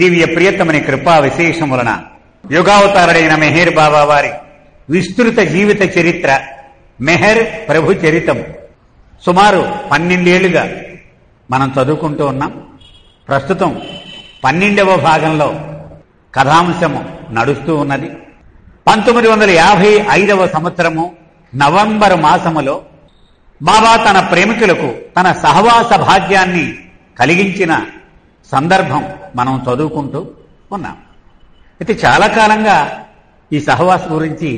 దివ్య ప్రియతమని కృపా విశేషములన యుగావతారుడైన మెహర్ బాబా వారి విస్తృత జీవిత చరిత్ర మెహర్ ప్రభు చరితం సుమారు 12 ఏళ్లుగా మనం చదువుకుంటూ ఉన్నాం. ప్రస్తుతం 12వ భాగంలో కథాంశము నడుస్తూ ఉన్నది. 1955వ సంవత్సరము నవంబర్ మాసములో బాబా తన ప్రేమికులకు తన సహవాస భాగ్యాన్ని కలిగించిన సందర్భం మనం చదువుకుంటూ ఉన్నాం. అయితే చాలా కాలంగా ఈ సహవాస గురించి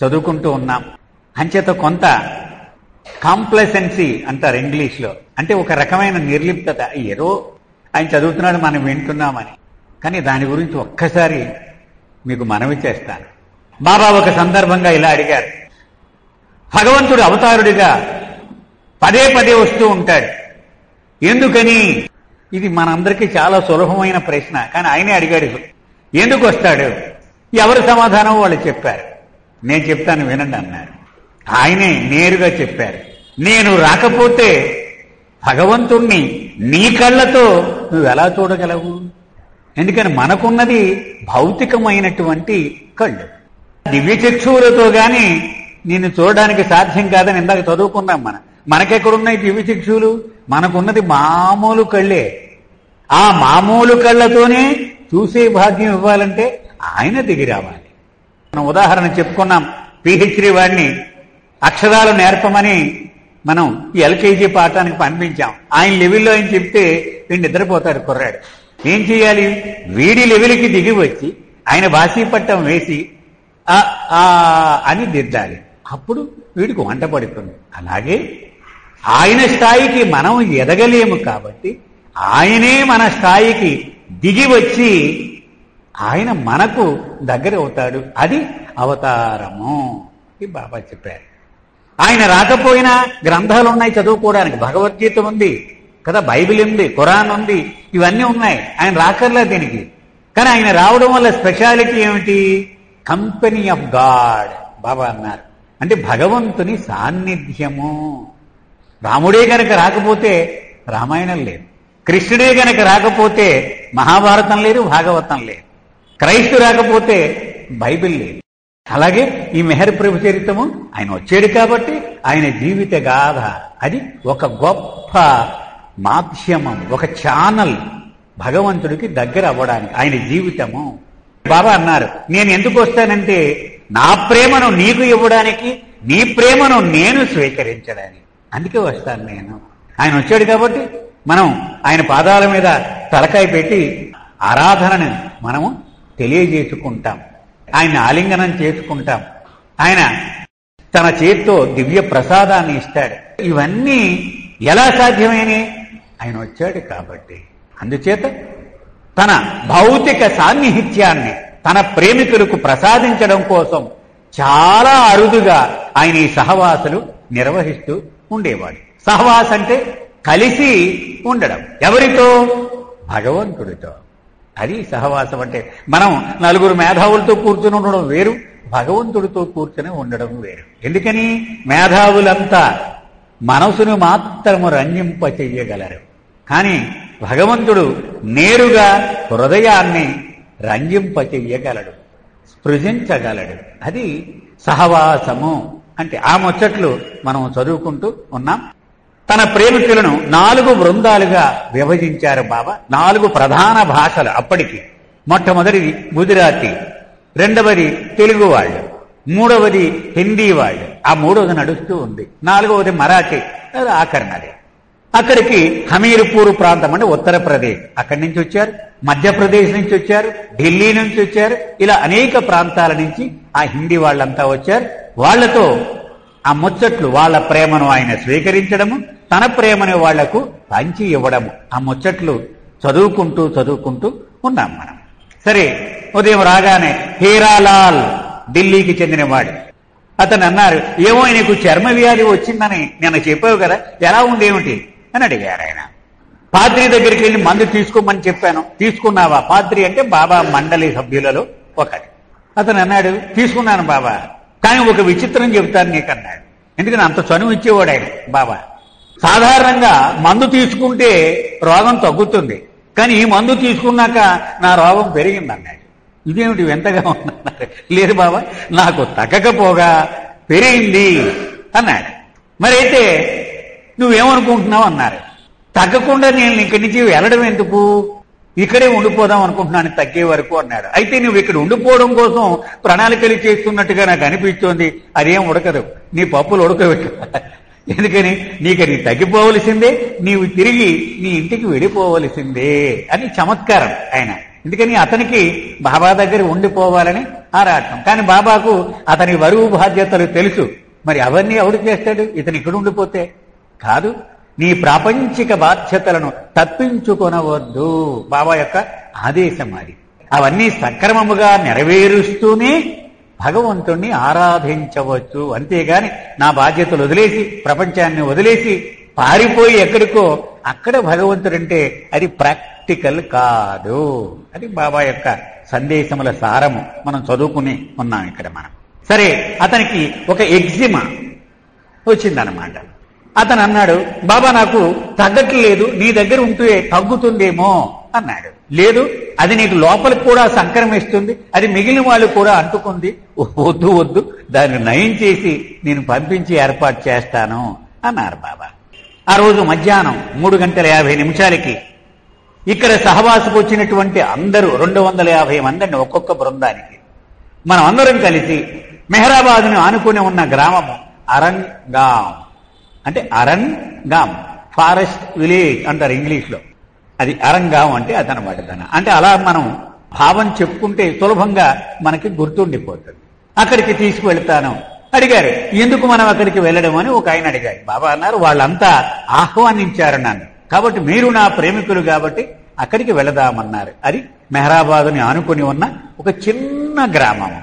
చదువుకుంటూ ఉన్నాం. అంచేత కొంత కాంప్లసెన్సీ అంటారు ఇంగ్లీష్లో, అంటే ఒక రకమైన నిర్లిప్తత, ఏదో ఆయన చదువుతున్నాడు మనం వింటున్నామని. కానీ దాని గురించి ఒక్కసారి మీకు మనవి చేస్తాను. బాబా ఒక సందర్భంగా ఇలా అడిగారు, భగవంతుడు అవతారుడిగా పదే పదే వస్తూ ఉంటాడు, ఎందుకని? ఇది మనందరికీ చాలా సులభమైన ప్రశ్న, కానీ ఆయనే అడిగాడు, ఎందుకు వస్తాడు? ఎవరి సమాధానం వాళ్ళు చెప్పారు. నేను చెప్తాను వినండి అన్నారు. ఆయనే నేరుగా చెప్పారు, నేను రాకపోతే భగవంతుణ్ణి నీ కళ్ళతో నువ్వు ఎలా చూడగలవు? ఎందుకని మనకున్నది భౌతికమైనటువంటి కళ్ళు. దివ్య చక్షువులతో గాని నిన్ను చూడడానికి సాధ్యం కాదని ఇందాక చదువుకున్నాం. మనకెక్కడున్నాయి దివ్య చక్షువులు? మనకున్నది మామూలు కళ్ళే. ఆ మామూలు కళ్ళతోనే చూసే భాగ్యం ఇవ్వాలంటే ఆయన దిగి రావాలి. మనం ఉదాహరణ చెప్పుకున్నాం, పిహెచ్డి వాడిని అక్షరాలు నేర్పమని మనం ఎల్కేజీ పాఠానికి పంపించాం. ఆయన లెవెల్లో ఆయన చెప్తే వీడు నిద్రపోతాడు కుర్రాడు. ఏం చేయాలి? వీడి లెవెల్కి దిగి వచ్చి ఆయన బాసీపట్టం వేసి అని దిద్దాలి. అప్పుడు వీడికి వంట పడుతుంది. అలాగే ఆయన స్థాయికి మనం ఎదగలేము కాబట్టి ఆయనే మన స్థాయికి దిగి వచ్చి ఆయన మనకు దగ్గర అవుతాడు. అది అవతారము. ఇది బాబా చెప్పారు. ఆయన రాకపోయినా గ్రంథాలు ఉన్నాయి చదువుకోవడానికి. భగవద్గీత ఉంది కదా, బైబిల్ ఉంది, ఖురాన్ ఉంది, ఇవన్నీ ఉన్నాయి. ఆయన రాకర్లేదు దీనికి. కానీ ఆయన రావడం వల్ల స్పెషాలిటీ ఏమిటి? కంపెనీ ఆఫ్ గాడ్ బాబా అన్నారు. అంటే భగవంతుని సాన్నిధ్యము. రాముడే గనక రాకపోతే రామాయణం లేదు, కృష్ణుడే గనక రాకపోతే మహాభారతం లేదు, భాగవతం లేదు, క్రైస్తు రాకపోతే బైబిల్ లేదు. అలాగే ఈ మెహర్ ప్రభు చరిత్రము ఆయన వచ్చాడు కాబట్టి ఆయన జీవిత గాథ అది ఒక గొప్ప మాధ్యమం, ఒక ఛానల్ భగవంతుడికి దగ్గర అవ్వడానికి ఆయన జీవితము. బాబా అన్నారు, నేను ఎందుకు వస్తానంటే నా ప్రేమను నీకు ఇవ్వడానికి, నీ ప్రేమను నేను స్వీకరించడానికి. అందుకే వస్తాను నేను. ఆయన వచ్చాడు కాబట్టి మనం ఆయన పాదాల మీద తలకాయ పెట్టి ఆరాధనని మనము తెలియజేసుకుంటాం, ఆయన ఆలింగనం చేసుకుంటాం, ఆయన తన చేతితో దివ్య ప్రసాదాన్ని ఇస్తాడు. ఇవన్నీ ఎలా సాధ్యమైనవి? ఆయన వచ్చాడు కాబట్టి. అందుచేత తన భౌతిక సాన్నిహిత్యాన్ని తన ప్రేమికులకు ప్రసాదించడం కోసం చాలా అరుదుగా ఆయన ఈ సహవాసులు నిర్వహిస్తూ ఉండేవాడు. సహవాస అంటే కలిసి ఉండడం. ఎవరితో? భగవంతుడితో. అది సహవాసం అంటే. మనం నలుగురు మేధావులతో కూర్చుని ఉండడం వేరు, భగవంతుడితో కూర్చుని ఉండడం వేరు. ఎందుకని? మేధావులంతా మనసును మాత్రము రంజింప చెయ్యగలరు, కానీ భగవంతుడు నేరుగా హృదయాన్ని రంజింప చెయ్యగలడు, స్పృశించగలడు. అది సహవాసము అంటే. ఆ ముచ్చట్లు మనం చదువుకుంటూ ఉన్నాం. తన ప్రేమికులను 4 బృందాలుగా విభజించారు బాబా. 4 ప్రధాన భాషలు అప్పటికి. మొట్టమొదటిది గుజరాతీ, రెండవది తెలుగు వాళ్ళు, మూడవది హిందీ వాళ్ళు, ఆ మూడవది నడుస్తూ ఉంది, 4వది మరాఠీ, ఆఖరినది. అక్కడికి హమీర్పూర్ ప్రాంతం అంటే ఉత్తరప్రదేశ్, అక్కడి నుంచి వచ్చారు, మధ్యప్రదేశ్ నుంచి వచ్చారు, ఢిల్లీ నుంచి వచ్చారు, ఇలా అనేక ప్రాంతాల నుంచి ఆ హిందీ వాళ్ళంతా వచ్చారు. వాళ్లతో ఆ ముచ్చట్లు, వాళ్ళ ప్రేమను ఆయన స్వీకరించడము, తన ప్రేమను వాళ్లకు పంచి ఇవ్వడము, ఆ ముచ్చట్లు చదువుకుంటూ ఉన్నాం మనం. సరే, ఉదయం రాగానే హీరాలాల్ ఢిల్లీకి చెందినవాడు, అతను అన్నారు, ఏమో నీకు చర్మ వ్యాధి వచ్చిందని నేను చెప్పావు కదా, ఎలా ఉందేమిటి అని అడిగారు ఆయన. పాద్రి దగ్గరికి వెళ్ళి మందు తీసుకోమని చెప్పాను, తీసుకున్నావా? పాద్రి అంటే బాబా మండలి సభ్యులలో ఒకటి. అతను అన్నాడు, తీసుకున్నాను బాబా, కానీ ఒక విచిత్రం చెబుతాను నీకు అన్నాడు. ఎందుకని అంత చనువు ఇచ్చేవాడు ఆయన బాబా. సాధారణంగా మందు తీసుకుంటే రోగం తగ్గుతుంది, కానీ ఈ మందు తీసుకున్నాక నా రోగం పెరిగిందన్నాడు. ఇదేమిటి వింతగా ఉందన్నారు. లేదు బాబా, నాకు తగ్గకపోగా పెరిగింది అన్నాడు. మరైతే నువ్వేమనుకుంటున్నావు అన్నారు. తగ్గకుండా నేను ఇక్కడి నుంచి వెళ్ళడం ఎందుకు, ఇక్కడే ఉండిపోదాం అనుకుంటున్నాను తగ్గే వరకు అన్నాడు. అయితే నువ్వు ఇక్కడ ఉండిపోవడం కోసం ప్రణాళికలు చేస్తున్నట్టుగా నాకు అనిపిస్తోంది. అదేం ఉడకదు, నీ పప్పులు ఉడకబెట్టు. ఎందుకని నీకు తగ్గిపోవలసిందే, నీవు తిరిగి నీ ఇంటికి వెళ్ళిపోవలసిందే అని చమత్కారం ఆయన. ఎందుకని అతనికి బాబా దగ్గర ఉండిపోవాలని ఆరాటం. కానీ బాబాకు అతని బరువు బాధ్యతలు తెలుసు. మరి అవన్నీ ఎవడు చేస్తాడు? ఇతను ఇక్కడ ఉండిపోతే కాదు. నీ ప్రాపంచిక బాధ్యతలను తప్పించుకొనవద్దు, బాబా యొక్క ఆదేశం అది. అవన్నీ సక్రమముగా నెరవేరుస్తూనే భగవంతుణ్ణి ఆరాధించవచ్చు. అంతేగాని నా బాధ్యతలు వదిలేసి, ప్రపంచాన్ని వదిలేసి పారిపోయి ఎక్కడికో అక్కడ భగవంతుడంటే అది ప్రాక్టికల్ కాదు. అది బాబా యొక్క సందేశముల సారము మనం చదువుకుని ఉన్నాం ఇక్కడ మనం. సరే, అతనికి ఒక ఎగ్జిమా వచ్చిందనమాట. అతను అన్నాడు, బాబా నాకు తగ్గట్లేదు, నీ దగ్గర ఉంటే తగ్గుతుందేమో అన్నాడు. లేదు, అది నీకు లోపలికి కూడా సంక్రమిస్తుంది, అది మిగిలిన వాళ్ళు కూడా అంటుకుంది. వద్దు వద్దు, దాన్ని నయం చేసి నేను పంపించి ఏర్పాటు చేస్తాను అన్నారు బాబా. ఆ రోజు మధ్యాహ్నం 3:50 ఇక్కడ సహవాసకు వచ్చినటువంటి అందరూ 250 మందిని ఒక్కొక్క బృందానికి మనం అందరం కలిసి మెహరాబాద్ను ఆనుకుని ఉన్న గ్రామము అరంగాం, అంటే అరణ్గాం, ఫారెస్ట్ విలేజ్ అంటారు ఇంగ్లీష్లో. అది అరంగాం అంటే అదనమాట. అంటే అలా మనం భావం చెప్పుకుంటే సులభంగా మనకి గుర్తుండిపోతుంది. అక్కడికి తీసుకువెళ్తాను అడిగారు. ఎందుకు మనం అక్కడికి వెళ్ళడం అని ఒక ఆయన అడిగారు. బాబా అన్నారు, వాళ్ళంతా ఆహ్వానించారు నన్ను, కాబట్టి మీరు నా ప్రేమికులు కాబట్టి అక్కడికి వెళదామన్నారు. అది మెహరాబాదుని ఆనుకుని ఉన్న ఒక చిన్న గ్రామం.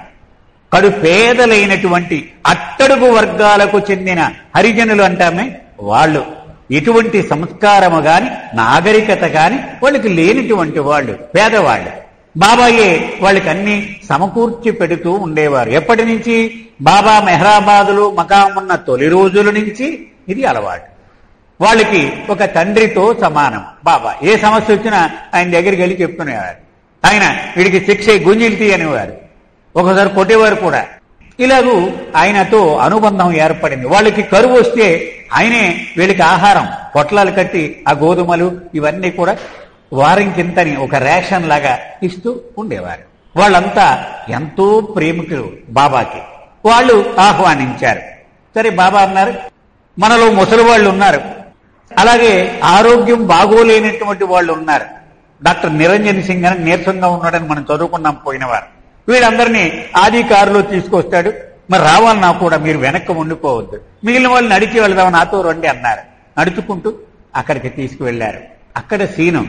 కడు పేదలైనటువంటి అట్టడుగు వర్గాలకు చెందిన హరిజనులు అంటామే, వాళ్ళు ఎటువంటి సంస్కారము గాని నాగరికత గాని వాళ్ళకి లేనిటువంటి వాళ్ళు, పేదవాళ్ళు. బాబాయే వాళ్ళకి అన్ని సమకూర్చి పెడుతూ ఉండేవారు. ఎప్పటి నుంచి? బాబా మెహరాబాదులో మకామున్న తొలి రోజుల నుంచి ఇది అలవాటు. వాళ్ళకి ఒక తండ్రితో సమానం బాబా. ఏ సమస్య వచ్చినా ఆయన దగ్గరికి వెళ్ళి చెప్తునేవారు. ఆయన వీడికి శిక్ష గుంజిల్తీ అనేవారు, ఒకసారి కొట్టేవారు కూడా. ఇలాగూ ఆయనతో అనుబంధం ఏర్పడింది. వాళ్ళకి కరువు వస్తే ఆయనే వీళ్ళకి ఆహారం పొట్లాలు కట్టి ఆ గోధుమలు ఇవన్నీ కూడా వారంకింతని ఒక రేషన్ లాగా ఇస్తూ ఉండేవారు. వాళ్ళంతా ఎంతో ప్రేమికులు బాబాకి. వాళ్ళు ఆహ్వానించారు. సరే, బాబా అన్నారు, మనలో ముసలి వాళ్ళు ఉన్నారు, అలాగే ఆరోగ్యం బాగోలేనటువంటి వాళ్ళు ఉన్నారు. డాక్టర్ నిరంజన్ సింగ్ అని నీరసంగా ఉన్నాడని మనం చదువుకున్నాం పోయినవారు. వీళ్ళందరినీ ఆది కారులో తీసుకొస్తాడు. మరి రావాలన్నా కూడా మీరు వెనక్కి ఉండిపోవద్దు, మిగిలిన వాళ్ళు నడిచి వెళదాం, నాతో రండి అన్నారు. నడుచుకుంటూ అక్కడికి తీసుకువెళ్లారు. అక్కడ సీను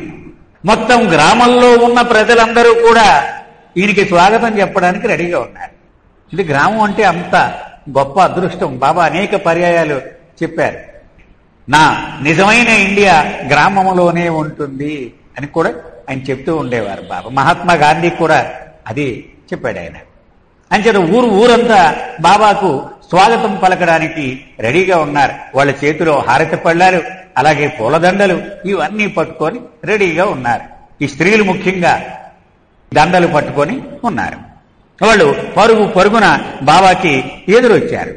మొత్తం గ్రామంలో ఉన్న ప్రజలందరూ కూడా ఈయనకి స్వాగతం చెప్పడానికి రెడీగా ఉన్నారు. ఇది గ్రామం అంటే అంత గొప్ప అదృష్టం. బాబా అనేక పర్యాయాలు చెప్పారు, నా నిజమైన ఇండియా గ్రామంలోనే ఉంటుంది అని కూడా ఆయన చెప్తూ ఉండేవారు బాబా. మహాత్మా గాంధీ కూడా అది చెప్పాడు ఆయన. అంచేత ఊరంతా బాబాకు స్వాగతం పలకడానికి రెడీగా ఉన్నారు. వాళ్ళ చేతిలో హారతి పళ్ళాలు, అలాగే పూలదండలు ఇవన్నీ పట్టుకొని రెడీగా ఉన్నారు. ఈ స్త్రీలు ముఖ్యంగా దండలు పట్టుకొని ఉన్నారు. వాళ్ళు పరుగున బాబాకి ఎదురొచ్చారు.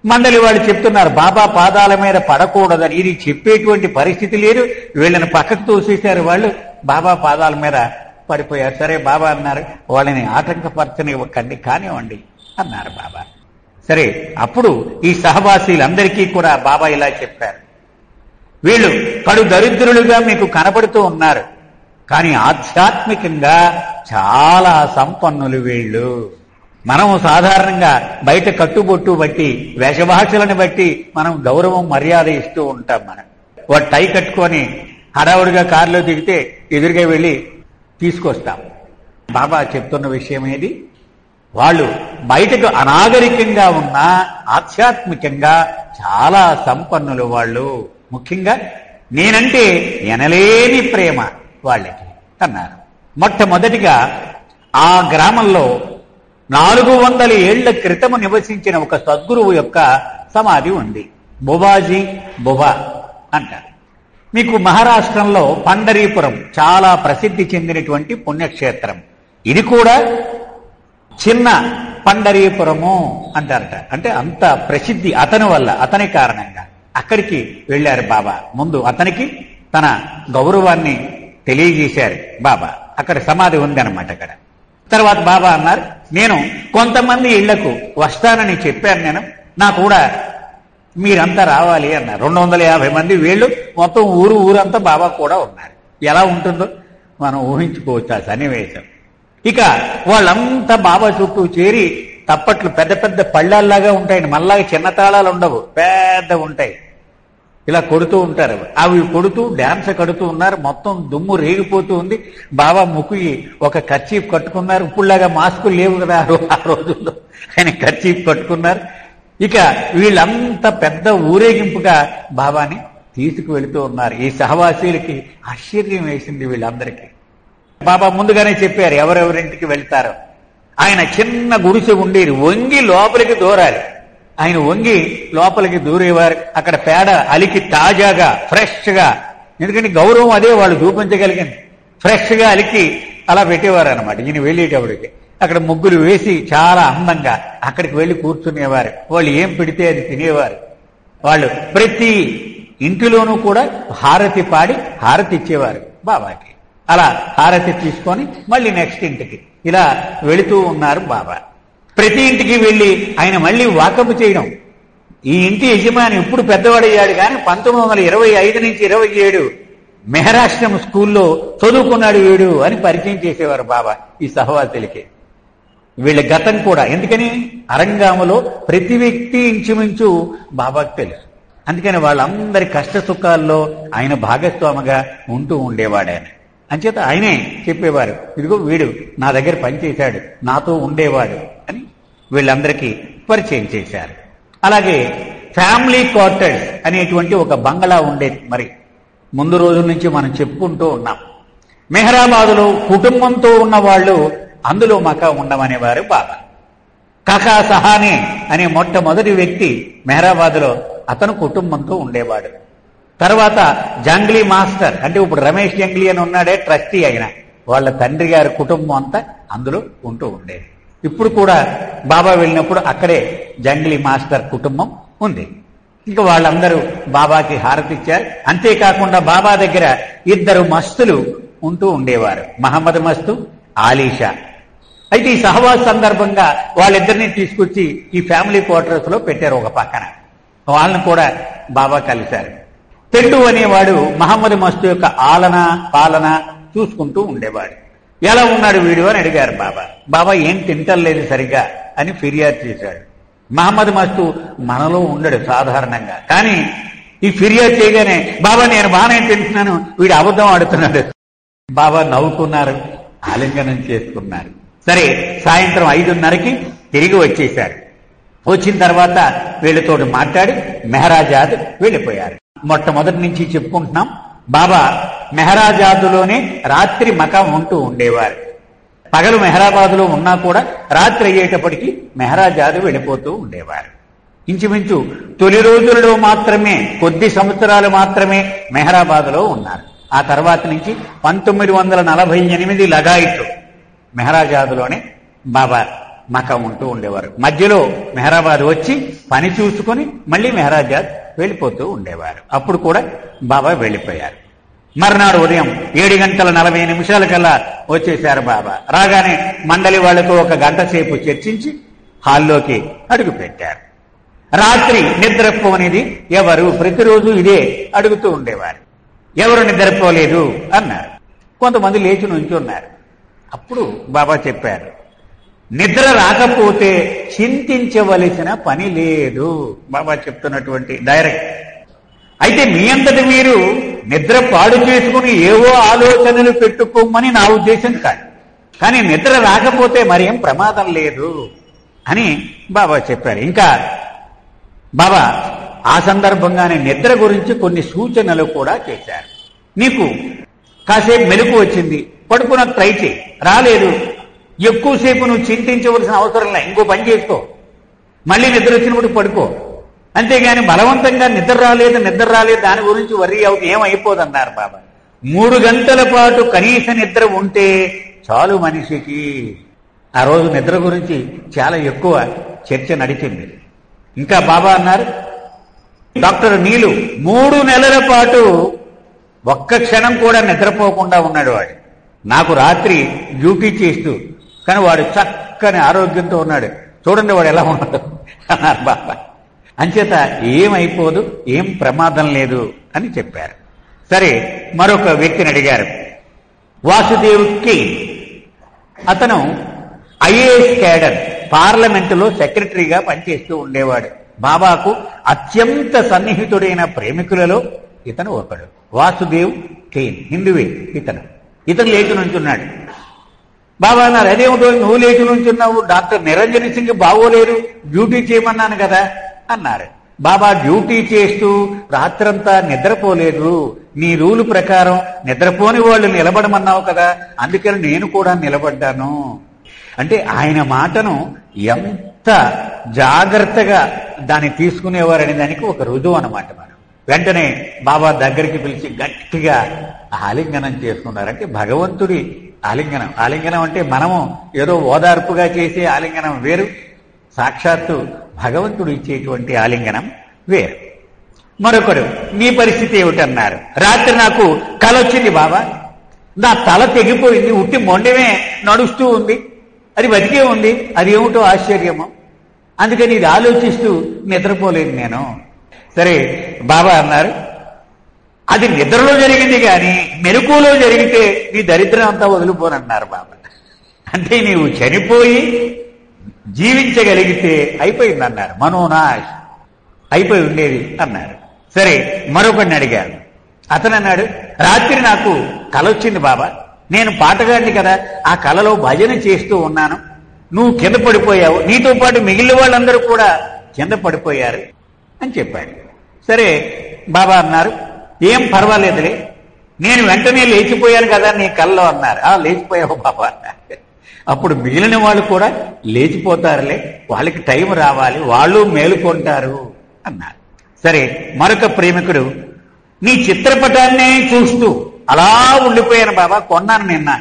మండలి వాళ్ళు చెప్తున్నారు, బాబా పాదాల మీద పడకూడదని. ఇది చెప్పేటువంటి పరిస్థితి లేదు. వీళ్ళని పక్కకు తోసేశారు. వాళ్ళు బాబా పాదాల మీద పడిపోయారు. సరే, బాబా అన్నారు, వాళ్ళని ఆటంకపరచనివ్వకండి, కానివ్వండి అన్నారు బాబా. సరే, అప్పుడు ఈ సహవాసీలందరికీ కూడా బాబా ఇలా చెప్పారు, వీళ్ళు కడు దరిద్రులుగా మీకు కనబడుతూ ఉన్నారు, కానీ ఆధ్యాత్మికంగా చాలా సంపన్నులు వీళ్ళు. మనం సాధారణంగా బయట కట్టుబొట్టు బట్టి, వేషభాషలను బట్టి మనం గౌరవం మర్యాద ఇస్తూ ఉంటాం. మనం వాడు టై కట్టుకొని హడావుడిగా కారులో దిగితే ఎదురుగా వెళ్ళి తీసుకొస్తాం. బాబా చెప్తున్న విషయం ఏది? వాళ్ళు బయటకు అనాగరికంగా ఉన్నా ఆధ్యాత్మికంగా చాలా సంపన్నులు వాళ్ళు. ముఖ్యంగా నేనంటే ఎనలేని ప్రేమ వాళ్ళకి అన్నారు. మొట్టమొదటిగా ఆ గ్రామంలో 400 ఏళ్ల క్రితము నివసించిన ఒక సద్గురువు యొక్క సమాధి ఉంది. బొబాజీ బొబా అంటారు. మీకు మహారాష్ట్రంలో పండరీపురం చాలా ప్రసిద్ధి చెందినటువంటి పుణ్యక్షేత్రం. ఇది కూడా చిన్న పండరీపురము అంటారట. అంటే అంత ప్రసిద్ధి అతని వల్ల, అతని కారణంగా అక్కడికి వెళ్ళారు బాబా. ముందు అతనికి తన గౌరవాన్ని తెలియజేశారు బాబా. అక్కడ సమాధి ఉందన్నమాట అక్కడ. తర్వాత బాబా అన్నారు, నేను కొంతమంది ఇళ్లకు వస్తానని చెప్పాను, నేను నా కూడా మీరంతా రావాలి అన్నారు. 250 మంది వీళ్ళు, మొత్తం ఊరంతా బాబా కూడా ఉన్నారు. ఎలా ఉంటుందో మనం ఊహించుకోవచ్చు ఆ సన్నివేశం. ఇక వాళ్ళంతా బాబా చుట్టూ చేరి తప్పట్లు, పెద్ద పెద్ద పళ్ళాల్లాగా ఉంటాయండి, మళ్ళాగా చిన్న తాళాలు ఉండవు, పెద్ద ఉంటాయి, ఇలా కొడుతూ ఉంటారు. అవి కొడుతూ డ్యాన్స్ కడుతూ ఉన్నారు. మొత్తం దుమ్ము రేగిపోతూ ఉంది. బాబా ముక్కుకి ఒక కర్చీఫ్ కట్టుకున్నారు. ఇప్పుడులాగా మాస్కులు లేవు కదా ఆ రోజుల్లో, ఆయన కర్చీఫ్ కట్టుకున్నారు. ఇక వీళ్ళంతా పెద్ద ఊరేగింపుగా బాబాని తీసుకువెళుతూ ఉన్నారు. ఈ సహవాసీలకి ఆశ్చర్యం వేసింది వీళ్ళందరికీ. బాబా ముందుగానే చెప్పారు ఎవరెవరింటికి వెళ్తారో. ఆయన చిన్న గుడిసె ఉండేది, వంగి లోపలికి దూరాలి. ఆయన వంగి లోపలికి దూరేవారు. అక్కడ పేడ అలికి తాజాగా ఫ్రెష్ గా, ఎందుకంటే గౌరవం అదే వాళ్ళు చూపించగలిగింది, ఫ్రెష్ గా అలికి అలా పెట్టేవారు అనమాట. ఈయన వెళ్ళేటప్పటికి అక్కడ ముగ్గులు వేసి చాలా అందంగా అక్కడికి వెళ్ళి కూర్చునేవారు. వాళ్ళు ఏం పెడితే అది తినేవారు. వాళ్ళు ప్రతి ఇంటిలోనూ కూడా హారతి పాడి హారతి ఇచ్చేవారు బాబాకి. అలా హారతి తీసుకొని మళ్ళీ నెక్స్ట్ ఇంటికి ఇలా వెళుతూ ఉన్నారు బాబా. ప్రతి ఇంటికి వెళ్ళి ఆయన మళ్ళీ వాకపు చేయడం. ఈ ఇంటి యజమాని ఇప్పుడు పెద్దవాడయ్యాడు, కానీ 1925 నుంచి 27 మెహరాష్ట్రం స్కూల్లో చదువుకున్నాడు వీడు అని పరిచయం చేసేవారు బాబా ఈ సహవాసులకి. వీళ్ళ గతం కూడా, ఎందుకని అరంగాములో ప్రతి వ్యక్తి ఇంచుమించు బాబాకు తెలుసు. అందుకని వాళ్ళందరి కష్ట సుఖాల్లో ఆయన భాగస్వామిగా ఉంటూ ఉండేవాడు. ఆయన అంచేత ఆయనే చెప్పేవారు, ఇదిగో వీడు నా దగ్గర పనిచేశాడు, నాతో ఉండేవాడు అని వీళ్ళందరికీ పరిచయం చేశారు. అలాగే ఫ్యామిలీ క్వార్టర్స్ అనేటువంటి ఒక బంగళా ఉండేది. మరి ముందు రోజుల నుంచి మనం చెప్పుకుంటూ ఉన్నాం. మెహరాబాదులో కుటుంబంతో ఉన్న వాళ్ళు అందులో మకా ఉండమనేవారు బాబా. కాకా సహానే అనే మొట్టమొదటి వ్యక్తి మెహరాబాదులో, అతను కుటుంబంతో ఉండేవాడు. తర్వాత జంగ్లీ మాస్టర్, అంటే ఇప్పుడు రమేష్ జంగ్లీ అని ఉన్నాడే ట్రస్టీ, అయిన వాళ్ళ తండ్రి గారి కుటుంబం అంతా అందులో ఉంటూ ఉండేది. ఇప్పుడు కూడా బాబా వెళ్ళినప్పుడు అక్కడే జంగ్లీ మాస్టర్ కుటుంబం ఉంది. ఇంకా వాళ్ళందరూ బాబాకి హారతిచ్చారు. అంతేకాకుండా బాబా దగ్గర 2 మస్తులు ఉంటూ ఉండేవారు, మహమ్మద్ మస్తు, ఆలీషా. అయితే ఈ సహవాస సందర్భంగా వాళ్ళిద్దరిని తీసుకొచ్చి ఈ ఫ్యామిలీ క్వార్టర్స్ లో పెట్టారు ఒక పక్కన. వాళ్ళని కూడా బాబా కలిశారు. తెడ్డు అనేవాడు మహమ్మద్ మస్తు యొక్క ఆలన పాలన చూసుకుంటూ ఉండేవాడు. ఎలా ఉన్నాడు వీడు అని అడిగారు బాబా. బాబా ఏం తింటలేదు సరిగా అని ఫిర్యాదు చేశాడు. మహమ్మద్ మస్తు మనలో ఉండడు సాధారణంగా, కానీ ఈ ఫిర్యాదు చేయగానే బాబా నేను బాగానే తింటున్నాను, వీడు అబద్ధం ఆడుతున్నాడు. బాబా నవ్వుకున్నారు, ఆలింగనం చేసుకున్నారు. సరే, సాయంత్రం 5:30కి తిరిగి వచ్చేశారు. వచ్చిన తర్వాత వీళ్ళతో మాట్లాడి మెహరాజాద్ వెళ్ళిపోయారు. మొట్టమొదటి నుంచి చెప్పుకుంటున్నాం, బాబా మెహరాజాదులోనే రాత్రి మకాం ఉంటూ ఉండేవారు. పగలు మెహరాబాదులో ఉన్నా కూడా రాత్రి అయ్యేటప్పటికీ మెహరాజాదు వెళ్ళిపోతూ ఉండేవారు. ఇంచుమించు తొలి రోజుల్లో మాత్రమే, కొద్ది సంవత్సరాలు మాత్రమే మెహరాబాదులో ఉన్నారు. ఆ తర్వాత నుంచి 1948 లగాయితు మెహరాజాదులోనే బాబా మకాం ఉంటూ ఉండేవారు. మధ్యలో మెహరాబాద్ వచ్చి పని చూసుకొని మళ్ళీ మెహరాజాద్ వెళ్ళిపోతూ ఉండేవారు. అప్పుడు కూడా బాబా వెళ్ళిపోయారు. మర్నాడు ఉదయం 7:40 వచ్చేశారు బాబా. రాగానే మండలి వాళ్లతో 1 గంట సేపు చర్చించి హాల్లోకి అడుగు పెట్టారు. రాత్రి నిద్రపోనేది ఎవరు? ప్రతిరోజు ఇదే అడుగుతూ ఉండేవారు. ఎవరు నిద్రపోలేదు అన్నారు. కొంతమంది లేచి నుంచున్నారు. అప్పుడు బాబా చెప్పారు, నిద్ర రాకపోతే చింతించవలసిన పని లేదు. బాబా చెప్తున్నటువంటి డైరెక్ట్. అయితే మీ అంతటి మీరు నిద్ర పాడు చేసుకుని ఏవో ఆలోచనలు పెట్టుకోమని నా ఉద్దేశం కాదు, కానీ నిద్ర రాకపోతే మరేం ప్రమాదం లేదు అని బాబా చెప్పారు. ఇంకా బాబా ఆ సందర్భంగానే నిద్ర గురించి కొన్ని సూచనలు కూడా చేశారు. నీకు కాసేపు మెలకు వచ్చింది, పడుకున్న ట్రై చేయి. రాలేదు, ఎక్కువసేపు నువ్వు చింతించవలసిన అవసరం లే, ఇంకో పని చేసుకో, మళ్ళీ నిద్ర వచ్చినప్పుడు పడుకో అంతేగాని బలవంతంగా నిద్ర రాలేదు దాని గురించి వర్రీ ఏమైపోదన్నారు బాబా. 3 గంటల పాటు కనీస నిద్ర ఉంటే చాలు మనిషికి. ఆ రోజు నిద్ర గురించి చాలా ఎక్కువ చర్చ నడిచింది. ఇంకా బాబా అన్నారు, డాక్టర్ నీలు 3 నెలల పాటు ఒక్క క్షణం కూడా నిద్రపోకుండా ఉన్నాడు వాడు. నాకు రాత్రి డ్యూటీ చేస్తూ, కానీ వాడు చక్కని ఆరోగ్యంతో ఉన్నాడు. చూడండి వాడు ఎలా ఉన్నాడు అన్నారు బాబా. అంచేత ఏమైపోదు, ఏం ప్రమాదం లేదు అని చెప్పారు. సరే, మరొక వ్యక్తిని అడిగారు, వాసుదేవ్ కేన్. అతను ఐఏఎస్ క్యాడర్, పార్లమెంటులో సెక్రటరీగా పనిచేస్తూ ఉండేవాడు. బాబాకు అత్యంత సన్నిహితుడైన ప్రేమికులలో ఇతను ఒకడు. వాసుదేవ్ కేన్ హిందువే. ఇతను లేచి నుంచున్నాడు. బాబా అన్నారు, అదేమిటో నువ్వు లేచి నుంచున్నావు, డాక్టర్ నిరంజన్ సింగ్ బాగోలేరు, డ్యూటీ చేయమన్నాను కదా అన్నారు. బాబా డ్యూటీ చేస్తూ రాత్రంతా నిద్రపోలేదు. నీ రూలు ప్రకారం నిద్రపోని వాళ్ళు నిలబడమన్నావు కదా, అందుకని నేను కూడా నిలబడ్డాను. అంటే ఆయన మాటను ఎంత జాగ్రత్తగా దాన్ని తీసుకునేవారనే దానికి ఒక రుజువు అన్నమాట. మనం వెంటనే బాబా దగ్గరికి పిలిచి గట్టిగా ఆలింగనం చేసుకున్నారంటే భగవంతుడి ఆలింగనం. ఆలింగనం అంటే మనము ఏదో ఓదార్పుగా చేసే ఆలింగనం వేరు, సాక్షాత్తు భగవంతుడు ఇచ్చేటువంటి ఆలింగనం వేరు. మరొకడు, నీ పరిస్థితి ఏమిటన్నారు. రాత్రి నాకు కల వచ్చింది బాబా, నా తల తెగిపోయింది, ఉట్టి మొండమే నడుస్తూ ఉంది, అది బతికే ఉంది, అది ఏమిటో ఆశ్చర్యము, అందుకని ఇది ఆలోచిస్తూ నిద్రపోలేదు నేను. సరే బాబా అన్నారు, అది నిద్రలో జరిగింది కానీ మెలకువలో జరిగితే నీ దరిద్రం అంతా వదిలిపోనన్నారు బాబా. అంటే నీవు చనిపోయి జీవించగలిగితే అయిపోయిందన్నారు, మనోనాశ్ అయిపోయి ఉండేది అన్నారు. సరే, మరొకడిని అడిగారు. అతను అన్నాడు, రాత్రి నాకు కల వచ్చింది బాబా, నేను పాటగాడిని కదా, ఆ కలలో భజన చేస్తూ ఉన్నాను, నువ్వు కింద పడిపోయావు, నీతో పాటు మిగిలిన వాళ్ళందరూ కూడా కింద పడిపోయారు అని చెప్పాడు. సరే బాబా అన్నారు, ఏం పర్వాలేదులే, నేను వెంటనే లేచిపోయాను కదా నీ కల్లో అన్నారు. లేచిపోయావు బాబా అన్నారు. అప్పుడు మిగిలిన వాళ్ళు కూడా లేచిపోతారులే, వాళ్ళకి టైం రావాలి, వాళ్ళు మేలుకొంటారు అన్నారు. సరే, మరొక ప్రేమికుడు, నీ చిత్రపటాన్నే చూస్తూ అలా ఉండిపోయాను బాబా, కొన్నాను నిన్న,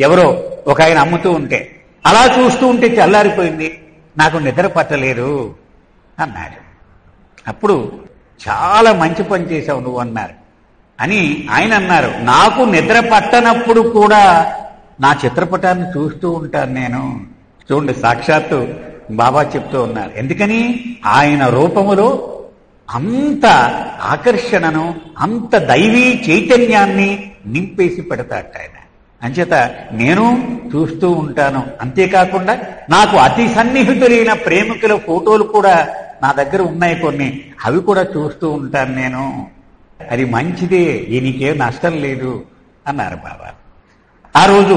ఎవరో ఒక ఆయన అమ్ముతూ ఉంటే అలా చూస్తూ ఉంటే చల్లారిపోయింది, నాకు నిద్ర పట్టలేదు అన్నాడు. అప్పుడు చాలా మంచి పని చేశావు నువ్వు అన్నారు. అని ఆయన అన్నారు, నాకు నిద్ర పట్టనప్పుడు కూడా నా చిత్రపటాన్ని చూస్తూ ఉంటాను నేను. చూడండి, సాక్షాత్తు బాబా చెప్తూ ఉన్నారు. ఎందుకని ఆయన రూపములో అంత ఆకర్షణను, అంత దైవీ చైతన్యాన్ని నింపేసి పెడతాట ఆయన. అంచేత నేను చూస్తూ ఉంటాను. అంతేకాకుండా నాకు అతి సన్నిహితులైన ప్రేమికుల ఫోటోలు కూడా నా దగ్గర ఉన్నాయి కొన్ని, అవి కూడా చూస్తూ ఉంటాను నేను. అది మంచిదే, దీనికేం నష్టం లేదు అన్నారు బాబా. ఆ రోజు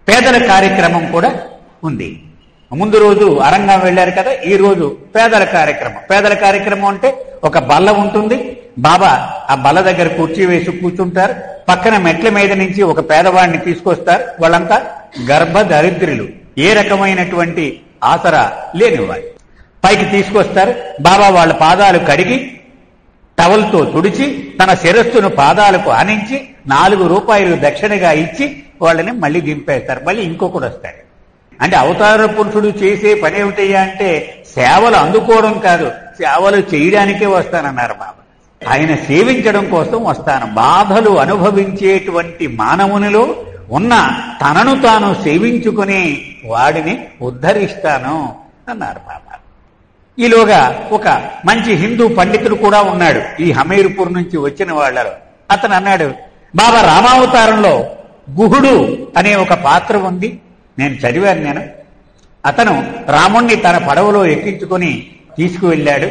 పేదల కార్యక్రమం కూడా ఉంది. ముందు రోజు అరంగం వెళ్ళారు కదా, ఈ రోజు పేదల కార్యక్రమం. పేదల కార్యక్రమం అంటే ఒక బల్ల ఉంటుంది, బాబా ఆ బల్ల దగ్గర కుర్చీ వేసి కూర్చుంటారు, పక్కన మెట్ల మీద నుంచి ఒక పేదవాడిని తీసుకొస్తారు. వాళ్ళంతా గర్భ దరిద్రులు, ఏ రకమైనటువంటి ఆసరా లేనివాడు. పైకి తీసుకొస్తారు. బాబా వాళ్ళ పాదాలు కడిగి టవల్తో తుడిచి తన శిరస్సును పాదాలకు ఆనించి 4 రూపాయలు దక్షిణగా ఇచ్చి వాళ్ళని మళ్ళీ దింపేస్తారు. మళ్ళీ ఇంకొకడు వస్తాడు. అంటే అవతార పురుషుడు చేసే పని ఏమిటయ్యా అంటే సేవలు అందుకోవడం కాదు, సేవలు చేయడానికే వస్తానన్నారు బాబా. ఆయన సేవించడం కోసం వస్తాను. బాధలు అనుభవించేటువంటి మానవునిలో ఉన్న తనను తాను సేవించుకుని వాడిని ఉద్ధరిస్తాను అన్నారు బాబా. ఈలోగా ఒక మంచి హిందూ పండితుడు కూడా ఉన్నాడు ఈ హమీర్పూర్ నుంచి వచ్చిన వాళ్ళలో. అతను అన్నాడు, బాబా రామావతారంలో గుహుడు అనే ఒక పాత్ర ఉంది, నేను చదివాను. అతను రాముణ్ణి తన పడవలో ఎక్కించుకొని తీసుకువెళ్ళాడు.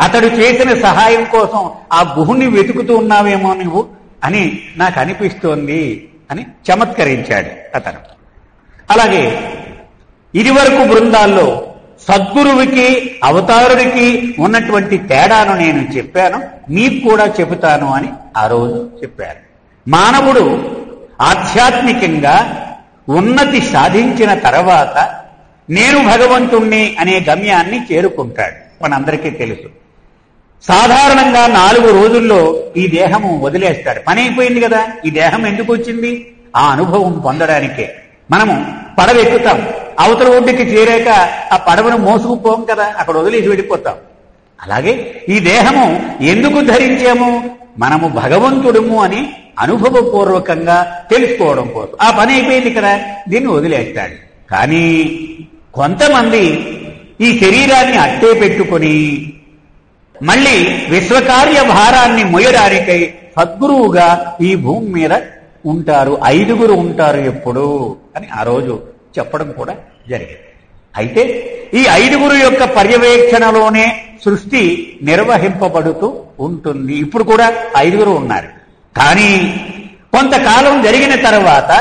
అతడు చేసిన సహాయం కోసం ఆ గుహుణ్ణి వెతుకుతూ ఉన్నావేమో నువ్వు అని నాకు అనిపిస్తోంది అని చమత్కరించాడు అతను. అలాగే ఇదివరకు బృందాల్లో సద్గురువుకి అవతారుడికి ఉన్నటువంటి తేడాను నేను చెప్పాను, నీకు కూడా చెబుతాను అని ఆ రోజు చెప్పారు. మానవుడు ఆధ్యాత్మికంగా ఉన్నతి సాధించిన తర్వాత నేను భగవంతుణ్ణి అనే గమ్యాన్ని చేరుకుంటాడు. మనందరికీ తెలుసు. సాధారణంగా 4 రోజుల్లో ఈ దేహము వదిలేస్తాడు. పని అయిపోయింది కదా, ఈ దేహం ఎందుకు వచ్చింది? ఆ అనుభవం పొందడానికే. మనము పడవ ఎక్కుతాం, అవతల ఒడ్డుకి చేరాక ఆ పడవను మోసుకుపోం కదా, అక్కడ వదిలేసి వెళ్ళిపోతాం. అలాగే ఈ దేహము ఎందుకు ధరించాము? మనము భగవంతుడము అని అనుభవపూర్వకంగా తెలుసుకోవడం కోసం. ఆ పని అయిపోయింది కదా, దీన్ని వదిలేస్తాడు. కానీ కొంతమంది ఈ శరీరాన్ని అట్టే పెట్టుకొని మళ్ళీ విశ్వకార్య భారాన్ని మొయ్యడానికై సద్గురువుగా ఈ భూమి మీద ఉంటారు. 5 ఉంటారు ఎప్పుడు అని ఆ రోజు చెప్పడం కూడా జరిగింది. అయితే ఈ 5 యొక్క పర్యవేక్షణలోనే సృష్టి నిర్వహింపబడుతూ ఉంటుంది. ఇప్పుడు కూడా 5 ఉన్నారు. కానీ కొంతకాలం జరిగిన తర్వాత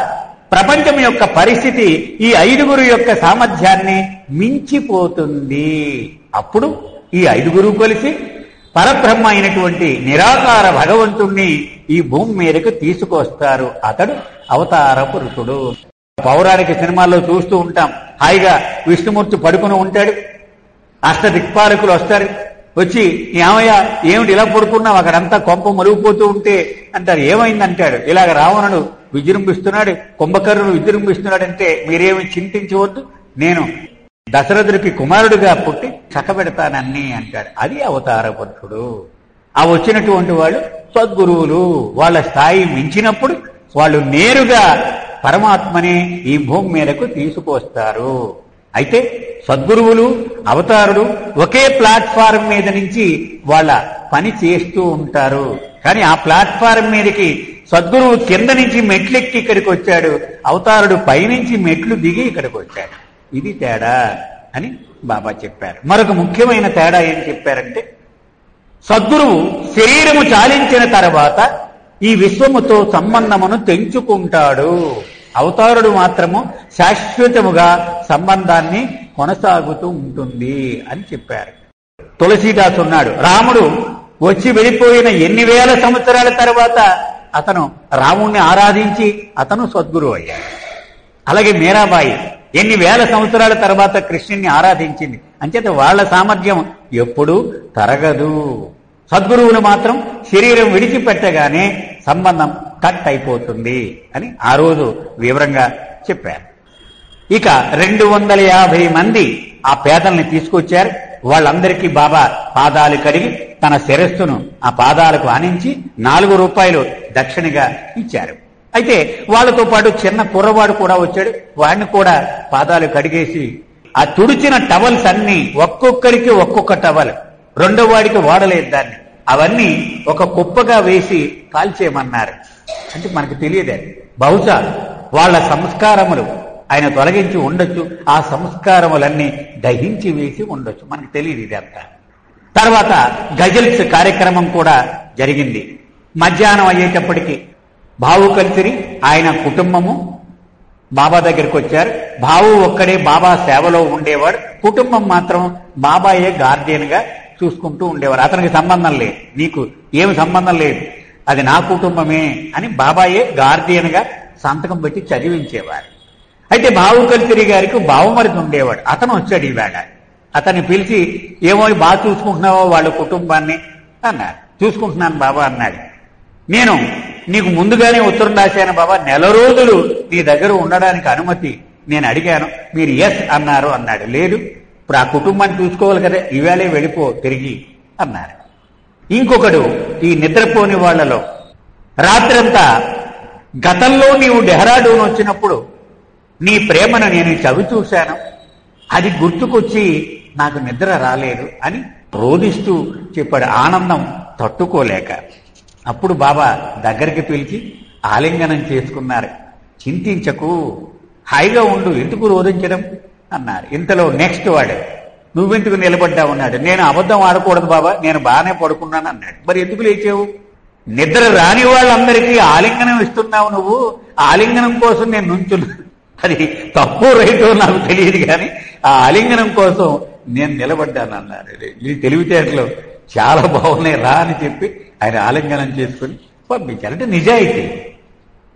ప్రపంచం యొక్క పరిస్థితి ఈ 5 యొక్క సామర్థ్యాన్ని మించిపోతుంది. అప్పుడు ఈ 5 కలిసి పరబ్రహ్మ అయినటువంటి నిరాకార భగవంతుణ్ణి ఈ భూమి మీదకు తీసుకొస్తారు. అతడు అవతార పురుషుడు. పౌరాణిక సినిమాల్లో చూస్తూ ఉంటాం. హాయిగా విష్ణుమూర్తి పడుకుని ఉంటాడు, అష్టదిక్పాలకులు వస్తారు, వచ్చి ఏమయ్యా ఏమిటి ఇలా పడుకున్నావు, అక్కడంతా కొంప మరుగుపోతూ ఉంటే అంటారు. ఏమైందంటాడు, ఇలాగ రావణుడు విజృంభిస్తున్నాడు, కుంభకర్ణుడు విజృంభిస్తున్నాడంటే మీరేమి చింతించవద్దు, నేను దశరథుడికి కుమారుడిగా పుట్టి చక్కబెడతానని అంటాడు. అది అవతార పురుషుడు. ఆ వచ్చినటువంటి వాళ్ళు సద్గురువులు. వాళ్ళ స్థాయి మించినప్పుడు వాళ్ళు నేరుగా పరమాత్మని ఈ భూమి మీదకు తీసుకొస్తారు. అయితే సద్గురువులు అవతారుడు ఒకే ప్లాట్ఫారం మీద నుంచి వాళ్ళ పని చేస్తూ ఉంటారు. కానీ ఆ ప్లాట్ఫారం మీదకి సద్గురువు కింద నుంచి మెట్లెక్కి ఇక్కడికి వచ్చాడు, అవతారుడు పైనుంచి మెట్లు దిగి ఇక్కడికి వచ్చాడు. ఇది తేడా అని బాబా చెప్పారు. మరొక ముఖ్యమైన తేడా ఏం చెప్పారంటే, సద్గురువు శరీరము చాలించిన తర్వాత ఈ విశ్వముతో సంబంధమును తెంచుకుంటాడు. అవతారుడు మాత్రము శాశ్వతముగా సంబంధాన్ని కొనసాగుతూ ఉంటుంది అని చెప్పారు. తులసీదాస్ ఉన్నాడు. రాముడు వచ్చి వెళ్ళిపోయిన ఎన్ని వేల సంవత్సరాల తర్వాత అతను రాముణ్ణి ఆరాధించి అతను సద్గురువు అయ్యాడు. అలాగే మీరాబాయి ఎన్ని వేల సంవత్సరాల తర్వాత కృష్ణుని ఆరాధించింది. అంచేత వాళ్ళ సామర్థ్యం ఎప్పుడూ తరగదు. సద్గురువులు మాత్రం శరీరం విడిచిపెట్టగానే సంబంధం కట్ అయిపోతుంది అని ఆ రోజు వివరంగా చెప్పారు. ఇక 250 మంది ఆ పేదల్ని తీసుకొచ్చారు. వాళ్ళందరికీ బాబా పాదాలు కడిగి తన శిరస్సును ఆ పాదాలకు ఆనించి 4 రూపాయలు దక్షిణగా ఇచ్చారు. అయితే వాళ్ళతో పాటు చిన్న కుర్రవాడు కూడా వచ్చాడు. వాడిని కూడా పాదాలు కడిగేసి ఆ తుడిచిన టవల్స్ అన్ని ఒక్కొక్కరికి ఒక్కొక్క టవల్, రెండో వాడికి వాడలేదు దాన్ని, అవన్నీ ఒక కుప్పగా వేసి కాల్చేయమన్నారు. అంటే మనకు తెలియదే, బహుశా వాళ్ళ సంస్కారములు ఆయన తొలగించి ఉండొచ్చు, ఆ సంస్కారములన్నీ దహించి వేసి ఉండొచ్చు, మనకు తెలియదు ఇదంతా. తర్వాత గజల్స్ కార్యక్రమం కూడా జరిగింది. మధ్యాహ్నం అయ్యేటప్పటికి బావు కలిసిరి ఆయన కుటుంబము బాబా దగ్గరికి వచ్చారు. బావు ఒక్కడే బాబా సేవలో ఉండేవాడు, కుటుంబం మాత్రం బాబాయే గార్డియన్ గా చూసుకుంటూ ఉండేవారు. అతనికి సంబంధం లేదు, నీకు ఏమి సంబంధం లేదు, అది నా కుటుంబమే అని బాబాయే గార్డియన్ గా సంతకం పెట్టి చదివించేవారు. అయితే బావు కలిసిరి గారికి బావుమరిది ఉండేవాడు, అతను వచ్చాడు ఈవేళ. అతన్ని పిలిచి ఏమో బాగా చూసుకుంటున్నావో వాళ్ళ కుటుంబాన్ని అన్నారు. చూసుకుంటున్నాను బాబా అన్నాడు. నేను నీకు ముందుగానే ఉత్తరం రాశాను బాబా, నెల రోజులు నీ దగ్గర ఉండడానికి అనుమతి నేను అడిగాను, మీరు ఎస్ అన్నారు అన్నాడు. లేదు, ఇప్పుడు ఆ కుటుంబాన్ని చూసుకోవాలి కదా, ఈవేళే వెళ్ళిపో తిరిగి అన్నారు. ఇంకొకడు ఈ నిద్రపోని వాళ్లలో రాత్రంతా గతంలో నీవు డెహ్రాడూన్ వచ్చినప్పుడు నీ ప్రేమను నేను చవి చూశాను, అది గుర్తుకొచ్చి నాకు నిద్ర రాలేదు అని రోధిస్తూ చెప్పాడు, ఆనందం తట్టుకోలేక. అప్పుడు బాబా దగ్గరికి పిలిచి ఆలింగనం చేసుకున్నారు. చింతించకు, హాయిగా ఉండు, ఎందుకు రోధించడం అన్నారు. ఇంతలో నెక్స్ట్ వాడు, నువ్వెందుకు నిలబడ్డా ఉన్నాడు. నేను అబద్ధం ఆడకూడదు బాబా, నేను బాగానే పడుకున్నాను అన్నాడు. మరి ఎందుకు లేచావు? నిద్ర రాని వాళ్ళందరికీ ఆలింగనం ఇస్తున్నావు నువ్వు, ఆలింగనం కోసం నేను నుంచున్నాను. అది తప్పు రైటో నాకు తెలియదు, కానీ ఆ ఆలింగనం కోసం నేను నిలబడ్డాను అన్నారు. ఇది తెలివితేటలు చాలా బాగున్నాయి రా అని చెప్పి ఆయన ఆలింగనం చేసుకుని పంపించారు. అంటే నిజాయితీ,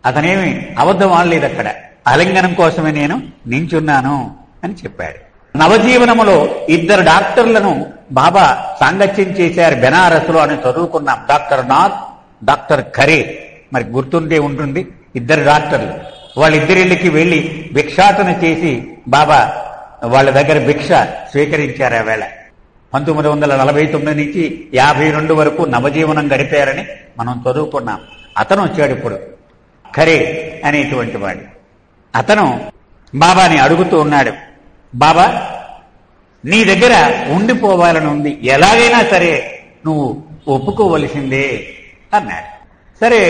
అతనేమి అబద్ధం ఆడలేదు. అక్కడ ఆలింగనం కోసమే నేను నించున్నాను అని చెప్పాడు. నవజీవనములో 2 డాక్టర్లను బాబా సాంగత్యం చేశారు బెనారస్లో అని చదువుకున్నాం. డాక్టర్ నాథ్, డాక్టర్ ఖరే, మరి గుర్తుండే ఉంటుంది, ఇద్దరు డాక్టర్లు. వాళ్ళిద్దరిళ్ళకి వెళ్లి భిక్షాటన చేసి బాబా వాళ్ళ దగ్గర భిక్ష స్వీకరించారు. ఆ వేళ 1949 నుంచి 52 వరకు నవజీవనం గడిపారని మనం చదువుకున్నాం. అతను వచ్చాడు ఇప్పుడు, ఖరే అనేటువంటి వాడు. అతను బాబాని అడుగుతూ ఉన్నాడు, బాబా నీ దగ్గర ఉండిపోవాలని ఉంది, ఎలాగైనా సరే నువ్వు ఒప్పుకోవలసిందే అన్నాడు. సరే,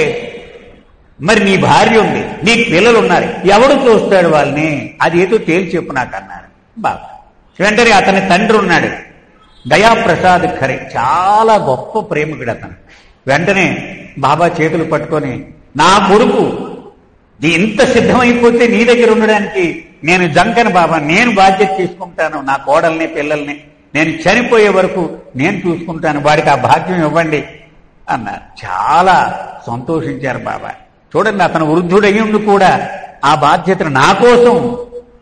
మరి నీ భార్య ఉంది, నీ పిల్లలు ఉన్నారు, ఎవడు చూస్తాడు వాళ్ళని, అది ఏదో తేల్చి చెప్పు నాకు అన్నారు బాబా. వెంటనే అతని తండ్రి ఉన్నాడు, దయాప్రసాద్ ఖరే, చాలా గొప్ప ప్రేమికుడు అతను. వెంటనే బాబా చేతులు పట్టుకొని, నా కొడుకు ఇంత సిద్ధమైపోతే నీ దగ్గర ఉండడానికి నేను జంకను బాబా, నేను బాధ్యత తీసుకుంటాను, నా కోడల్ని పిల్లల్ని నేను చనిపోయే వరకు నేను చూసుకుంటాను, వాడికి ఆ భాగ్యం ఇవ్వండి అన్నారు. చాలా సంతోషించారు బాబా. చూడండి, అతను వృద్ధుడయ్యుండి కూడా ఆ బాధ్యతను నా కోసం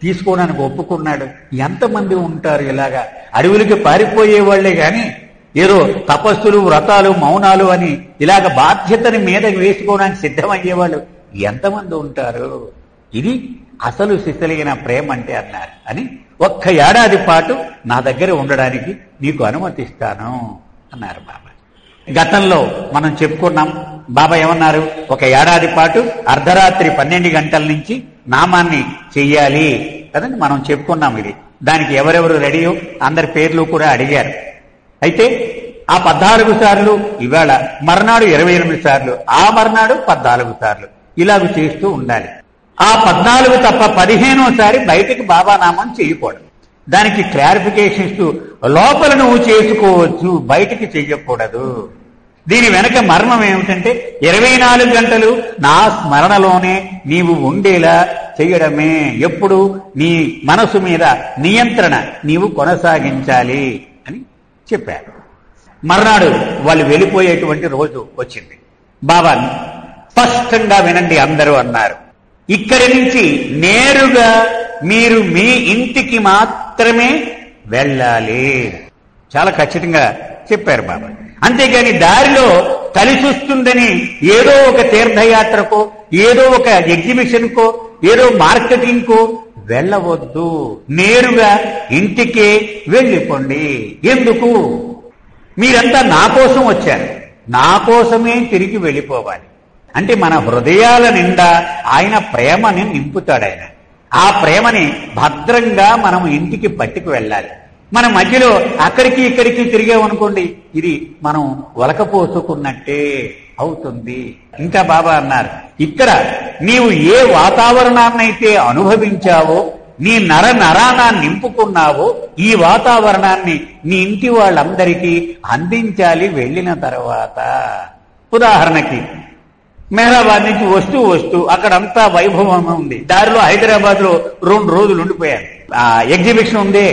తీసుకోవడానికి ఒప్పుకున్నాడు. ఎంతమంది ఉంటారు ఇలాగా? అడవులకి పారిపోయే వాళ్లే గాని ఏదో తపస్సులు, వ్రతాలు, మౌనాలు అని ఇలాగ బాధ్యతని మీద వేసుకోవడానికి సిద్ధమయ్యేవాళ్ళు ఎంతమంది ఉంటారు? ఇది అసలు సిసలైన ప్రేమ అంటే అన్నారు. అని 1 ఏడాది పాటు నా దగ్గర ఉండడానికి నీకు అనుమతిస్తాను అన్నారు బాబా. గతంలో మనం చెప్పుకున్నాం, బాబా ఏమన్నారు, 1 ఏడాది పాటు అర్ధరాత్రి 12 గంటల నుంచి నామాన్ని చెయ్యాలి కదండి, మనం చెప్పుకున్నాం. ఇది దానికి ఎవరెవరు రెడీయో అందరి పేర్లు కూడా అడిగారు. అయితే ఆ 14 సార్లు ఇవాళ, మర్నాడు 28 సార్లు, ఆ మర్నాడు 14 సార్లు ఇలాగ చేస్తూ ఉండాలి. ఆ 14 తప్ప 15సారి బయటకి బాబా నామం చేయకూడదు. దానికి క్లారిఫికేషన్ ఇస్తూ, లోపల నువ్వు చేసుకోవచ్చు, బయటికి చెయ్యకూడదు. దీని వెనక మర్మం ఏమిటంటే 24 గంటలు నా స్మరణలోనే నీవు ఉండేలా చెయ్యడమే. ఎప్పుడు నీ మనసు మీద నియంత్రణ నీవు కొనసాగించాలి అని చెప్పారు. మర్నాడు వాళ్ళు వెళ్ళిపోయేటువంటి రోజు వచ్చింది. బాబా స్పష్టంగా వినండి అందరూ అన్నారు, ఇక్కడి నుంచి నేరుగా మీరు మీ ఇంటికి మాత్రమే వెళ్ళాలి. చాలా ఖచ్చితంగా చెప్పారు బాబా. అంతేగాని దారిలో కలిసొస్తుందని ఏదో ఒక తీర్థయాత్రకో, ఏదో ఒక ఎగ్జిబిషన్ కో, ఏదో మార్కెటింగ్ కో వెళ్ళవద్దు. నేరుగా ఇంటికే వెళ్ళిపోండి. ఎందుకు? మీరంతా నా కోసం వచ్చారు, నా కోసమే తిరిగి వెళ్ళిపోవాలి. అంటే మన హృదయాల నిండా ఆయన ప్రేమని నింపుతాడు. ఆయన ఆ ప్రేమని భద్రంగా మనం ఇంటికి పట్టుకు వెళ్ళాలి. మన మధ్యలో అక్కడికి ఇక్కడికి తిరిగామనుకోండి, ఇది మనం వలకపోసుకున్నట్టే అవుతుంది. ఇంకా బాబా అన్నారు, ఇక్కడ నీవు ఏ వాతావరణాన్నైతే అనుభవించావో, నీ నరాన నింపుకున్నావో, ఈ వాతావరణాన్ని నీ ఇంటి వాళ్ళందరికీ అందించాలి వెళ్ళిన తర్వాత. ఉదాహరణకి మెహరాబాద్ నుంచి వస్తూ అక్కడంతా వైభవం ఉంది. దారిలో హైదరాబాద్ లో 2 రోజులు ఉండిపోయారు. ఆ ఎగ్జిబిషన్ ఉంది,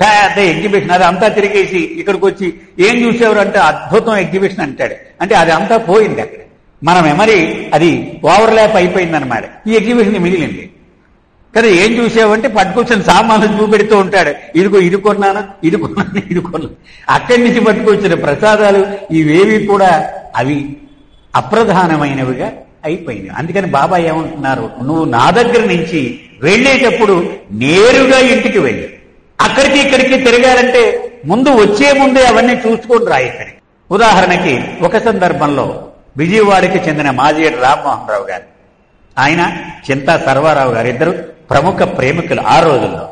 పెద్ద ఎగ్జిబిషన్, అది అంతా తిరిగేసి ఇక్కడికి వచ్చి ఏం చూసేవారు అంటే అద్భుతం ఎగ్జిబిషన్ అంటాడు. అంటే అది అంతా పోయింది అక్కడ. మన మెమరీ అది ఓవర్లాప్ అయిపోయిందనమాట. ఈ ఎగ్జిబిషన్ మిగిలింది కదా. ఏం చూసావంటే పట్టుకొచ్చిన సామాన్లు చూపెడుతూ ఉంటాడు, ఇది కొన్నాను. అక్కడి నుంచి పట్టుకొచ్చిన ప్రసాదాలు ఇవేవి కూడా అవి అప్రధానమైనవిగా అయిపోయింది. అందుకని బాబా ఏమంటున్నారు, నువ్వు నా దగ్గర నుంచి వెళ్ళేటప్పుడు నేరుగా ఇంటికి వెళ్ళి, అక్కడికి ఇక్కడికి తిరగాలంటే ముందు వచ్చే ముందే అవన్నీ చూసుకొని రా. ఇక్కడ ఉదాహరణకి ఒక సందర్భంలో విజయవాడకి చెందిన మాజిరెడ్డి రామ్మోహన్ రావు గారు, ఆయన చింతా సర్వారావు గారు, ఇద్దరు ప్రముఖ ప్రేమికులు ఆ రోజుల్లో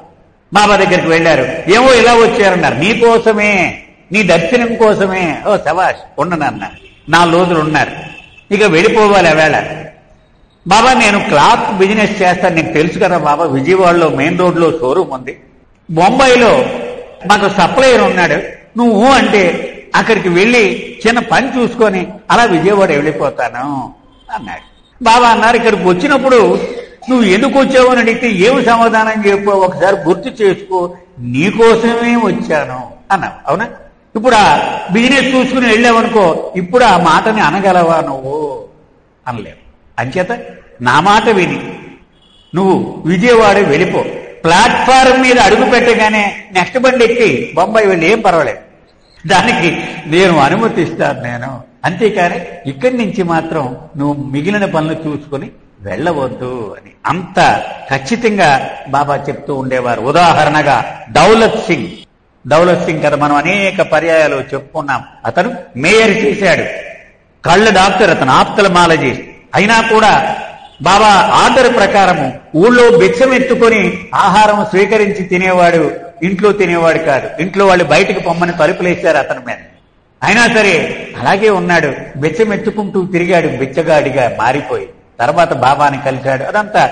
బాబా దగ్గరికి వెళ్ళారు. ఏమో ఇలా వచ్చారన్నారు, నీ కోసమే, నీ దర్శనం కోసమే. ఓ శభాష్, ఉండనన్నారు. 4 రోజులు ఉన్నారు. ఇక వెళ్ళిపోవాలి. వేళ బాబా నేను క్లాత్ బిజినెస్ చేస్తాను, నీకు తెలుసు కదా బాబా, విజయవాడలో మెయిన్ రోడ్లో షోరూమ్ ఉంది, బొంబాయిలో మాకు సప్లయర్ ఉన్నాడు, నువ్వు అంటే అక్కడికి వెళ్ళి చిన్న పని చూసుకొని అలా విజయవాడ వెళ్ళిపోతాను అన్నాడు. బాబా అన్నారు, ఇక్కడికి వచ్చినప్పుడు నువ్వు ఎందుకు వచ్చావు అని అడిగితే ఏమి సమాధానం చెప్పు, ఒకసారి గుర్తు చేసుకో, నీకోసమే వచ్చాను అన్నావు. అవునా? ఇప్పుడు ఆ బిజినెస్ చూసుకుని వెళ్ళావనుకో, ఇప్పుడు ఆ మాటని అనగలవా నువ్వు? అనలేవు. అంచేత నా మాట విని నువ్వు విజయవాడ వెళ్ళిపో. ప్లాట్ఫారం మీద అడుగు పెట్టగానే నెక్స్ట్ బండి ఎక్కి బొంబాయి వెళ్ళి ఏం పర్వాలేదు, దానికి నేను అనుమతిస్తాను నేను, అంతేకాని ఇక్కడి నుంచి మాత్రం నువ్వు మిగిలిన పనులు చూసుకుని వెళ్ళవద్దు అని అంత ఖచ్చితంగా బాబా చెప్తూ ఉండేవారు. ఉదాహరణగా దౌలత్ సింగ్ కదా మనం అనేక పర్యాయాలు చెప్పుకున్నాం. అతను మేయర్ చేశాడు, కళ్ళ డాక్టర్, అతను ఆప్థల్మాలజిస్ట్. అయినా కూడా బాబా ఆర్డర్ ప్రకారము ఊళ్ళో బిచ్చం ఎత్తుకొని ఆహారం స్వీకరించి తినేవాడు, ఇంట్లో తినేవాడు కాదు. ఇంట్లో వాళ్ళు బయటకు పొమ్మని తలుపులేశారు అతని మీద. అయినా సరే అలాగే ఉన్నాడు, బిచ్చం ఎత్తుకుంటూ తిరిగాడు, బిచ్చగాడిగా మారిపోయి తర్వాత బాబాని కలిశాడు. అదంతా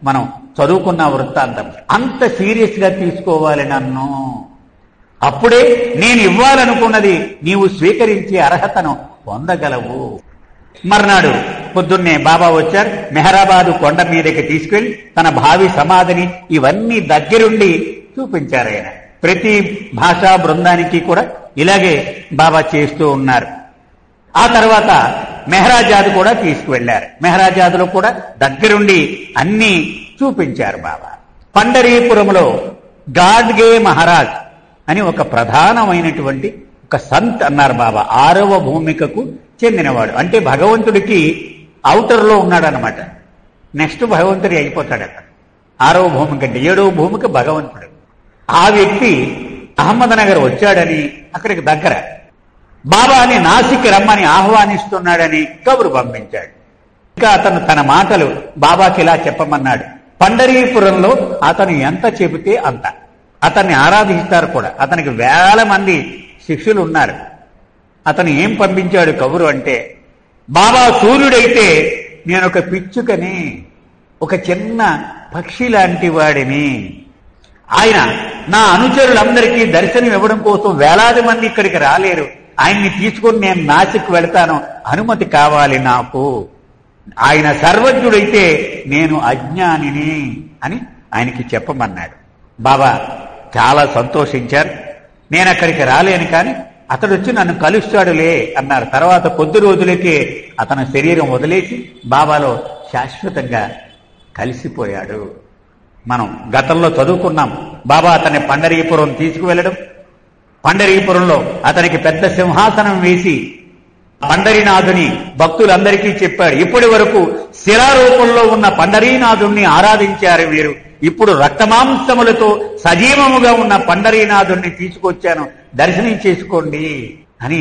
మనం చదువుకున్న వృత్తాంతం. అంత సీరియస్ గా తీసుకోవాలి నన్ను, అప్పుడే నేను ఇవ్వాలనుకున్నది నీవు స్వీకరించే అర్హతను పొందగలవు. మర్నాడు పొద్దున్నే బాబా వచ్చారు. మెహరాబాదు కొండ మీదకి తీసుకెళ్లి తన భావి సమాధిని ఇవన్నీ దగ్గరుండి చూపించారు ఆయన. ప్రతి భాషా బృందానికి కూడా ఇలాగే బాబా చేస్తూ ఉన్నారు. ఆ తర్వాత మెహరాజాద్ కూడా తీసుకువెళ్లారు. మెహరాజాద్లో కూడా దగ్గరుండి అన్ని చూపించారు బాబా. పండరీపురంలో గాడ్గే మహారాజ్ అని ఒక ప్రధానమైనటువంటి ఒక సంత్ అన్నారు బాబా. 6వ భూమికకు చెందినవాడు, అంటే భగవంతుడికి ఔటర్లో ఉన్నాడనమాట. నెక్స్ట్ భగవంతుడి అయిపోతాడు అక్కడ. 6వ భూమిక అంటే 7వ భూమిక భగవంతుడు. ఆ వ్యక్తి అహ్మద్నగర్ వచ్చాడని అక్కడికి దగ్గర బాబాని నాసిక్ రమ్మని ఆహ్వానిస్తున్నాడని కబురు పంపించాడు. ఇంకా అతను తన మాటలు బాబాకి ఇలా చెప్పమన్నాడు. పండరీపురంలో అతను ఎంత చెబితే అంత, అతన్ని ఆరాధిస్తారు కూడా. అతనికి వేల మంది శిష్యులు ఉన్నారు. అతను ఏం పంపించాడు కబురు అంటే, బాబా సూర్యుడైతే నేనొక పిచ్చుకని, ఒక చిన్న పక్షి లాంటి వాడిని. ఆయన నా అనుచరులందరికీ దర్శనం ఇవ్వడం కోసం వేలాది మంది ఇక్కడికి రాలేరు. ఆయన్ని తీసుకొని నేను నాసిక్ వెళతాను, అనుమతి కావాలి నాకు. ఆయన సర్వజ్ఞుడైతే నేను అజ్ఞానిని అని ఆయనకి చెప్పమన్నాడు. బాబా చాలా సంతోషించారు. నేను అక్కడికి రాలేను, కానీ అతడు వచ్చి నన్ను కలుస్తాడులే అన్నారు. తర్వాత కొద్ది రోజులకే అతని శరీరం వదిలేసి బాబాలో శాశ్వతంగా కలిసిపోయాడు. మనం గతంలో చదువుకున్నాం. బాబా అతన్ని పండరీపురం తీసుకువెళ్ళడం, పండరీపురంలో అతనికి పెద్ద సింహాసనం వేసి పండరీనాథుని భక్తులందరికీ చెప్పాడు. ఇప్పటి వరకు శిలారూపంలో ఉన్న పండరీనాథుణ్ణి ఆరాధించారు మీరు, ఇప్పుడు రక్తమాంసములతో సజీవముగా ఉన్న పండరీనాథుణ్ణి తీసుకొచ్చాను, దర్శనం చేసుకోండి అని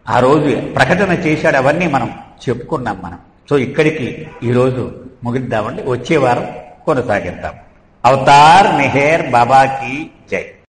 ఆ రోజు ప్రకటన చేశాడు. అవన్నీ మనం చెప్పుకున్నాం మనం. సో ఇక్కడికి ఈరోజు ముగిద్దామండి. వచ్చే వారం కొనసాగిద్దాం. అవతార్ మెహర్ బాబాకి జై.